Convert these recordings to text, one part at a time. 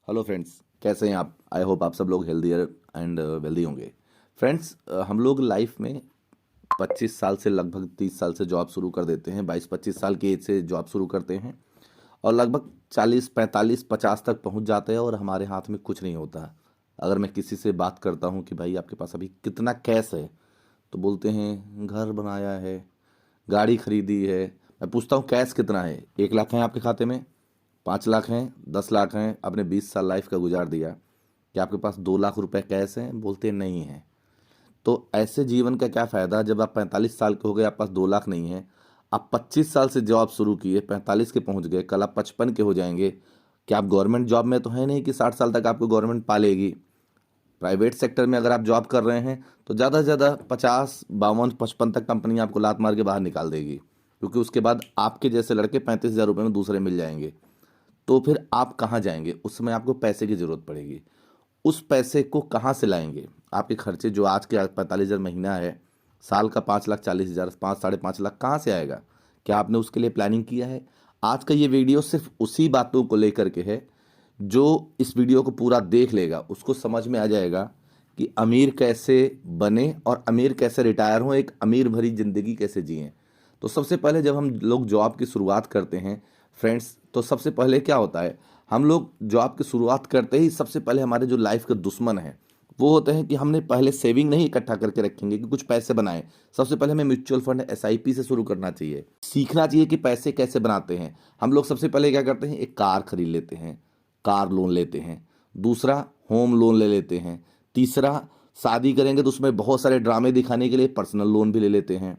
Hello friends, कैसे हैं आप? आई होप आप सब लोग हेल्दियर एंड वेल्दी होंगे। फ्रेंड्स, हम लोग लाइफ में 25 साल से लगभग 30 साल से जॉब शुरू कर देते हैं। 22-25 साल की एज से जॉब शुरू करते हैं और लगभग 40-45-50 तक पहुंच जाते हैं और हमारे हाथ में कुछ नहीं होता। अगर मैं किसी से बात करता हूं कि भाई आपके पास अभी कितना कैश है, तो बोलते हैं घर बनाया है, गाड़ी खरीदी है। मैं पूछता हूँ कैश कितना है? 1 लाख है आपके खाते में, 5 लाख हैं, 10 लाख हैं, आपने 20 साल लाइफ का गुजार दिया, क्या आपके पास 2 लाख रुपए कैश हैं? बोलते नहीं हैं। तो ऐसे जीवन का क्या फ़ायदा जब आप 45 साल के हो गए, आपके पास 2 लाख नहीं है। आप 25 साल से जॉब शुरू किए, 45 के पहुंच गए, कल आप 55 के हो जाएंगे। क्या आप गवर्नमेंट जॉब में तो है नहीं कि 60 साल तक आपको गवर्नमेंट पालेगी। प्राइवेट सेक्टर में अगर आप जॉब कर रहे हैं तो ज़्यादा से ज़्यादा 50, 52, 55 तक कंपनी आपको लात मार के बाहर निकाल देगी, क्योंकि उसके बाद आपके जैसे लड़के 35,000 रुपये में दूसरे मिल जाएंगे। तो फिर आप कहाँ जाएंगे? उस समय आपको पैसे की ज़रूरत पड़ेगी। उस पैसे को कहाँ से लाएंगे? आपके खर्चे जो आज के 45,000 महीना है, साल का 5,40,000, 5 साढ़े 5 लाख कहाँ से आएगा? क्या आपने उसके लिए प्लानिंग किया है? आज का ये वीडियो सिर्फ उसी बातों को लेकर के है। जो इस वीडियो को पूरा देख लेगा उसको समझ में आ जाएगा कि अमीर कैसे बने और अमीर कैसे रिटायर हों, एक अमीर भरी ज़िंदगी कैसे जिएं। तो सबसे पहले जब हम लोग जॉब की शुरुआत करते हैं फ्रेंड्स, तो सबसे पहले क्या होता है, हम लोग जॉब की शुरुआत करते ही सबसे पहले हमारे जो लाइफ के दुश्मन हैं वो होते हैं कि हमने पहले सेविंग नहीं इकट्ठा करके रखेंगे कि कुछ पैसे बनाएं। सबसे पहले हमें म्यूचुअल फंड एसआईपी से शुरू करना चाहिए, सीखना चाहिए कि पैसे कैसे बनाते हैं। हम लोग सबसे पहले क्या करते हैं, एक कार खरीद लेते हैं, कार लोन लेते हैं। दूसरा, होम लोन ले लेते हैं। तीसरा, शादी करेंगे तो उसमें बहुत सारे ड्रामे दिखाने के लिए पर्सनल लोन भी ले लेते हैं।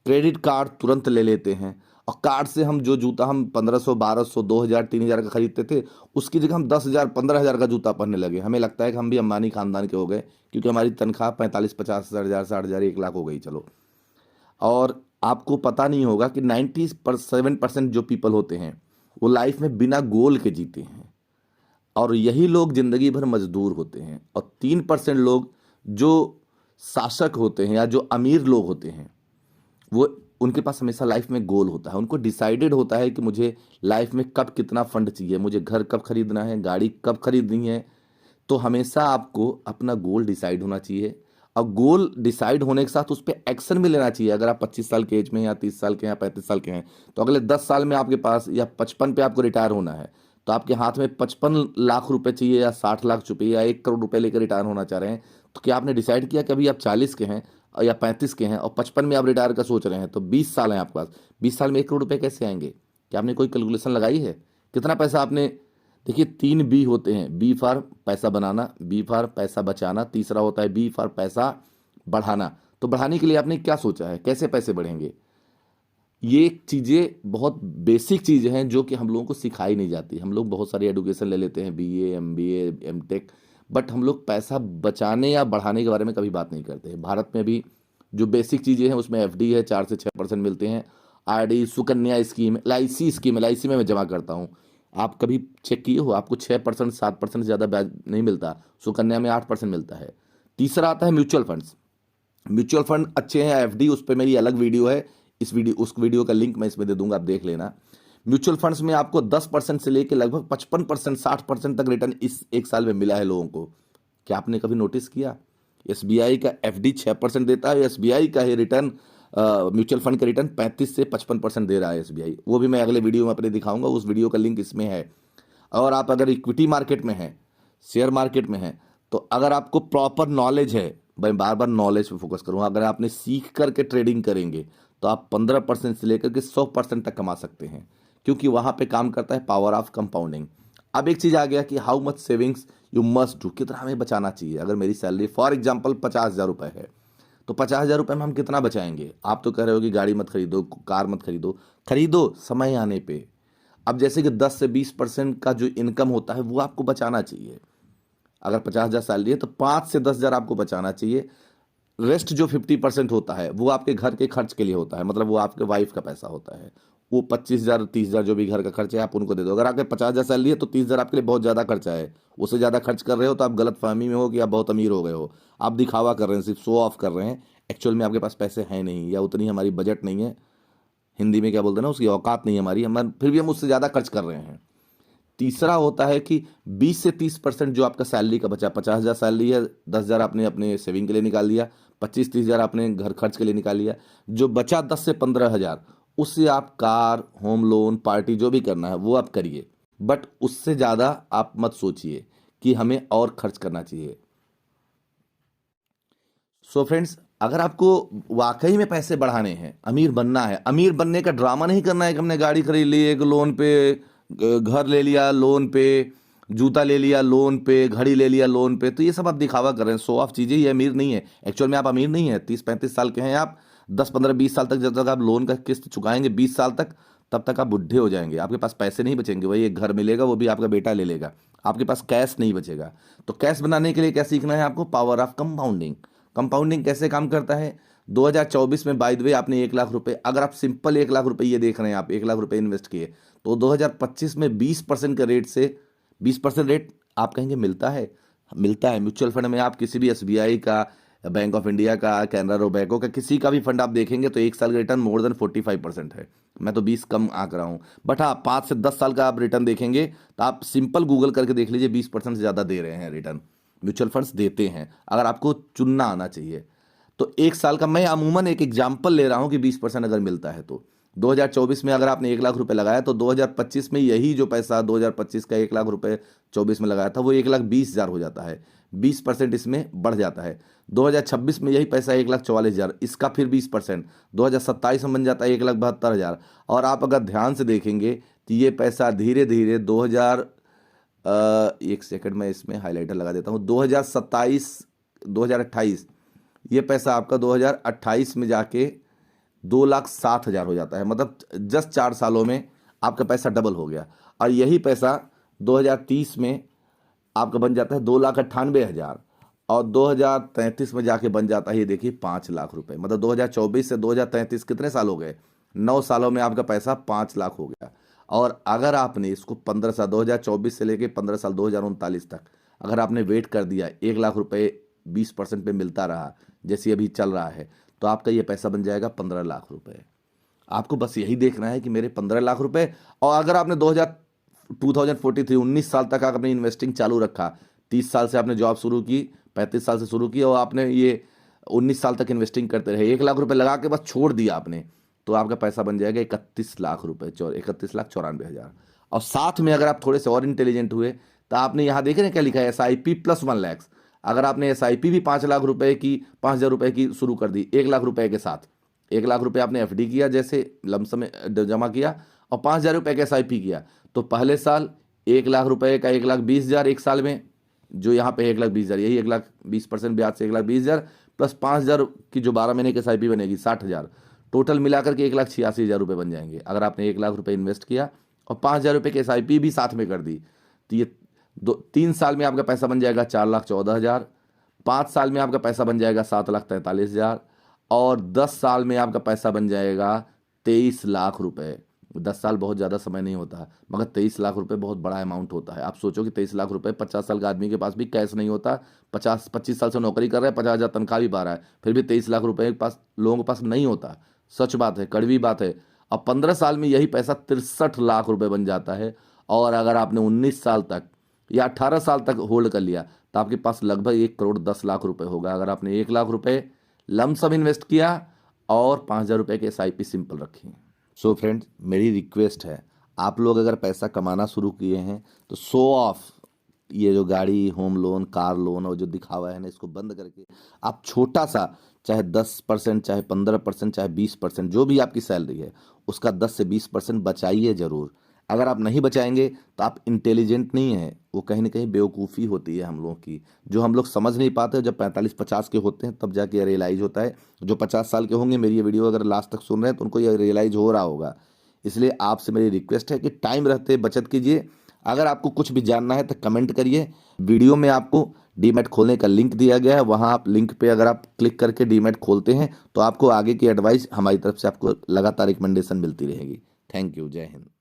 क्रेडिट कार्ड तुरंत ले लेते हैं और कार्ड से हम जो जूता हम 1500, 1200, 2000, 3000 का खरीदते थे, उसकी जगह हम 10,000, 15,000 का जूता पहनने लगे। हमें लगता है कि हम भी अंबानी खानदान के हो गए, क्योंकि हमारी तनख्वाह 45-50 हज़ार, 60,000, 1 लाख हो गई चलो। और आपको पता नहीं होगा कि 97% जो पीपल होते हैं वो लाइफ में बिना गोल के जीते हैं, और यही लोग जिंदगी भर मजदूर होते हैं। और 3% लोग जो शासक होते हैं या जो अमीर लोग होते हैं, वो उनके पास हमेशा लाइफ में गोल होता है। उनको डिसाइडेड होता है कि मुझे लाइफ में कब कितना फंड चाहिए, मुझे घर कब खरीदना है, गाड़ी कब खरीदनी है। तो हमेशा आपको अपना गोल डिसाइड होना चाहिए, और गोल डिसाइड होने के साथ उस पर एक्शन भी लेना चाहिए। अगर आप 25 साल के एज में या 30 साल के या 35 साल के हैं, तो अगले 10 साल में आपके पास या 55 पे आपको रिटायर होना है, तो आपके हाथ में 55 लाख रुपए चाहिए या 60 लाख चाहिए या 1 करोड़ रुपए लेकर रिटायर होना चाह रहे हैं। तो क्या आपने डिसाइड किया कि अभी आप 40 के हैं या 35 के हैं और 55 में आप रिटायर का सोच रहे हैं, तो 20 साल हैं आपके पास। 20 साल में 1 करोड़ रुपए कैसे आएंगे? क्या आपने कोई कैलकुलेशन लगाई है? कितना पैसा आपने? देखिए, 3 बी होते हैं। बी फॉर पैसा बनाना, बी फॉर पैसा बचाना, तीसरा होता है बी फॉर पैसा बढ़ाना। तो बढ़ाने के लिए आपने क्या सोचा है, कैसे पैसे बढ़ेंगे? ये चीज़ें बहुत बेसिक चीज़ें हैं जो कि हम लोगों को सिखाई नहीं जाती। हम लोग बहुत सारी एडुकेशन ले लेते हैं, बीए, एमबीए, एमटेक, बट हम लोग पैसा बचाने या बढ़ाने के बारे में कभी बात नहीं करते हैं। भारत में भी जो बेसिक चीज़ें हैं उसमें एफडी है, 4 से 6% मिलते हैं। RD, Sukanya scheme, LIC scheme, LIC में मैं जमा करता हूँ। आप कभी चेक किए हो? आपको 6%, 7% से ज़्यादा ब्याज नहीं मिलता। सुकन्या में 8% मिलता है। तीसरा आता है म्यूचुअल फंड्स। म्यूचुअल फंड अच्छे हैं, एफडी उस पर मेरी अलग वीडियो है। इस वीडियो उस वीडियो का लिंक मैं इसमें दे दूंगा, आप देख लेना। म्यूचुअल फंड्स में आपको 10% से लेकर लगभग 55%, 60% तक रिटर्न इस 1 साल में मिला है लोगों को। क्या आपने कभी नोटिस किया? एसबीआई का एफडी 6% देता है, एसबीआई का ही रिटर्न, म्यूचुअल फंड का रिटर्न 35 से 55% दे रहा है एसबीआई। वो भी मैं अगले वीडियो में अपने दिखाऊंगा, उस वीडियो का लिंक इसमें है। और आप अगर इक्विटी मार्केट में हैं, शेयर मार्केट में हैं, तो अगर आपको प्रॉपर नॉलेज है, मैं बार बार नॉलेज पे फोकस करूँगा, अगर आपने सीख करके ट्रेडिंग करेंगे तो आप 15% से लेकर के 100% तक कमा सकते हैं, क्योंकि वहाँ पे काम करता है पावर ऑफ कंपाउंडिंग। अब एक चीज़ आ गया कि how much savings you must do, कितना हमें बचाना चाहिए। अगर मेरी सैलरी फॉर एग्जाम्पल 50,000 रुपये है, तो 50,000 रुपये में हम कितना बचाएंगे? आप तो कह रहे हो कि गाड़ी मत खरीदो, कार मत खरीदो, खरीदो समय आने पे। अब जैसे कि 10 से 20% का जो इनकम होता है वो आपको बचाना चाहिए। अगर 50,000 सैलरी है तो 5 से 10,000 आपको बचाना चाहिए। रेस्ट जो 50% होता है वो आपके घर के खर्च के लिए होता है, मतलब वो आपके वाइफ का पैसा होता है। वो 25,000, 30,000 जो भी घर का खर्च है आप उनको दे दो। अगर आपके 50,000 सैलरी है तो 30,000 आपके लिए बहुत ज़्यादा खर्चा है। उससे ज़्यादा खर्च कर रहे हो तो आप गलत फहमी में हो कि आप बहुत अमीर हो गए हो। आप दिखावा कर रहे हैं, सिर्फ शो ऑफ कर रहे हैं। एक्चुअल में आपके पास पैसे हैं नहीं, या उतनी हमारी बजट नहीं है। हिंदी में क्या बोलते हैं ना, उसकी औकात नहीं है हमारी, हम फिर भी हम उससे ज़्यादा खर्च कर रहे हैं। तीसरा होता है कि 20 से 30% जो आपका सैलरी का बचा, 50,000 सैलरी है, 10,000 आपने अपने सेविंग के लिए निकाल लिया, 25-30,000 आपने घर खर्च के लिए निकाल लिया, जो बचा 10 से 15,000 उससे आप कार, होम लोन, पार्टी जो भी करना है वो आप करिए, बट उससे ज़्यादा आप मत सोचिए कि हमें और खर्च करना चाहिए। सो फ्रेंड्स, अगर आपको वाकई में पैसे बढ़ाने हैं, अमीर बनना है, अमीर बनने का ड्रामा नहीं करना है कि हमने गाड़ी खरीद ली एक लोन पे, घर ले लिया लोन पे, जूता ले लिया लोन पे, घड़ी ले लिया लोन पे, तो ये सब आप दिखावा कर रहे हैं, शो ऑफ चीज़ें, ये अमीर नहीं है। एक्चुअल में आप अमीर नहीं है, 30-35 साल के हैं आप, 10-15-20 साल तक जब तक आप लोन का किस्त चुकाएंगे, 20 साल तक, तब तक आप बुढ़े हो जाएंगे, आपके पास पैसे नहीं बचेंगे, वही एक घर मिलेगा वो भी आपका बेटा ले लेगा, आपके पास कैश नहीं बचेगा। तो कैश बनाने के लिए क्या सीखना है आपको? Power of compounding. कंपाउंडिंग कैसे काम करता है? 2024 में बाय द वे आपने 1 लाख रुपए, अगर आप सिंपल 1 लाख रुपए ये देख रहे हैं, आप 1 लाख रुपए इन्वेस्ट किए, तो 2025 में 20% के रेट से, 20% रेट आप कहेंगे मिलता है? मिलता है। म्यूचुअल फंड में आप किसी भी एसबीआई का, बैंक ऑफ इंडिया का, कैनरा रोबैको का, किसी का भी फंड आप देखेंगे तो 1 साल का रिटर्न मोर देन 45% है। मैं तो 20 कम आंक रहा हूँ, बट हाँ 5 से 10 साल का आप रिटर्न देखेंगे तो आप सिंपल गूगल करके देख लीजिए, 20% से ज़्यादा दे रहे हैं रिटर्न, म्यूचुअल फंड्स देते हैं, अगर आपको चुनना आना चाहिए। तो 1 साल का, मैं अमूमन एक एग्जाम्पल ले रहा हूँ कि 20% अगर मिलता है तो 2024 में अगर आपने 1 लाख रुपए लगाया तो 2025 में यही जो पैसा 2025 का 1 लाख रुपए 24 में लगाया था वो 1,20,000 हो जाता है, 20% इसमें बढ़ जाता है। 2026 में यही पैसा 1,44,000, इसका फिर 20%, 2027 में बन जाता है 1,72,000। और आप अगर ध्यान से देखेंगे तो ये पैसा धीरे धीरे 1 सेकंड में इसमें हाईलाइटर लगा देता हूँ, 2028 ये पैसा आपका 2028 में जाके 2,07,000 हो जाता है, मतलब जस्ट 4 सालों में आपका पैसा डबल हो गया। और यही पैसा 2030 में आपका बन जाता है 2,98,000 और 2033 में जाके बन जाता है, ये देखिए 5 लाख रुपए। मतलब 2024 से 2033 कितने साल हो गए? 9 सालों में आपका पैसा 5 लाख हो गया। और अगर आपने इसको 15 साल, 2024 से लेके 15 साल 2039 तक अगर आपने वेट कर दिया, 1 लाख रुपए 20% पे मिलता रहा जैसे अभी चल रहा है, तो आपका ये पैसा बन जाएगा 15 लाख रुपए। आपको बस यही देखना है कि मेरे 15 लाख रुपए, और अगर आपने 2043 19 साल तक आपने इन्वेस्टिंग चालू रखा, 30 साल से आपने जॉब शुरू की, 35 साल से शुरू की, और आपने ये 19 साल तक इन्वेस्टिंग करते रहे, 1 लाख रुपए लगा के बस छोड़ दिया आपने, तो आपका पैसा बन जाएगा 31 लाख रुपए, 31,94,000। और साथ में अगर आप थोड़े से और इंटेलिजेंट हुए तो आपने यहाँ देख रहे हैं क्या लिखा है, SIP प्लस 1 लाख। अगर आपने SIP भी 5 लाख रुपए की, 5,000 रुपए की शुरू कर दी 1 लाख रुपए के साथ, 1 लाख रुपए आपने FD किया जैसे लमसम में जमा किया, और 5,000 रुपए का SIP किया, तो पहले साल 1 लाख रुपए का 1,20,000 एक साल में, जो यहाँ पे 1,20,000, यही 1,20% ब्याज से 1,20,000 प्लस 5,000 की जो 12 महीने की SIP बनेगी 60,000, टोटल मिलाकर के 1,86,000 रुपये बन जाएंगे। अगर आपने 1 लाख रुपए इन्वेस्ट किया और 5,000 रुपये की SIP भी साथ में कर दी, तो ये 3 साल में आपका पैसा बन जाएगा 4,14,000, 5 साल में आपका पैसा बन जाएगा 7,43,000, और 10 साल में आपका पैसा बन जाएगा 23 लाख रुपए। 10 साल बहुत ज़्यादा समय नहीं होता, मगर 23 लाख रुपए बहुत बड़ा अमाउंट होता है। आप सोचो कि 23 लाख रुपए, 50 साल का आदमी के पास भी कैश नहीं होता, 25 साल से नौकरी कर रहा है, 50,000 तनख्वाह भी पा रहा है, फिर भी 23 लाख रुपए के पास लोगों के पास नहीं होता। सच बात है, कड़वी बात है। अब 15 साल में यही पैसा 63 लाख रुपए बन जाता है। और अगर आपने 19 साल तक या 18 साल तक होल्ड कर लिया तो आपके पास लगभग 1,10,00,000 रुपए होगा, अगर आपने 1 लाख रुपए लमसम इन्वेस्ट किया और 5,000 रुपए के SIP सिंपल रखी। सो फ्रेंड्स, मेरी रिक्वेस्ट है, आप लोग अगर पैसा कमाना शुरू किए हैं तो शो ऑफ, ये जो गाड़ी, होम लोन, कार लोन और जो दिखावा है ना, इसको बंद करके आप छोटा सा, चाहे 10%, चाहे 15%, चाहे 20%, जो भी आपकी सैलरी है उसका 10 से 20% बचाइए ज़रूर। अगर आप नहीं बचाएंगे तो आप इंटेलिजेंट नहीं हैं, वो कहीं ना कहीं बेवकूफ़ी होती है हम लोगों की, जो हम लोग समझ नहीं पाते। जब 45-50 के होते हैं तब जाके रियलाइज़ होता है। जो 50 साल के होंगे, मेरी ये वीडियो अगर लास्ट तक सुन रहे हैं तो उनको ये रियलाइज़ हो रहा होगा। इसलिए आपसे मेरी रिक्वेस्ट है कि टाइम रहते बचत कीजिए। अगर आपको कुछ भी जानना है तो कमेंट करिए। वीडियो में आपको डीमैट खोलने का लिंक दिया गया है, वहाँ आप लिंक पे अगर आप क्लिक करके डीमैट खोलते हैं तो आपको आगे की एडवाइस हमारी तरफ से आपको लगातार रिकमेंडेशन मिलती रहेगी। थैंक यू, जय हिंद।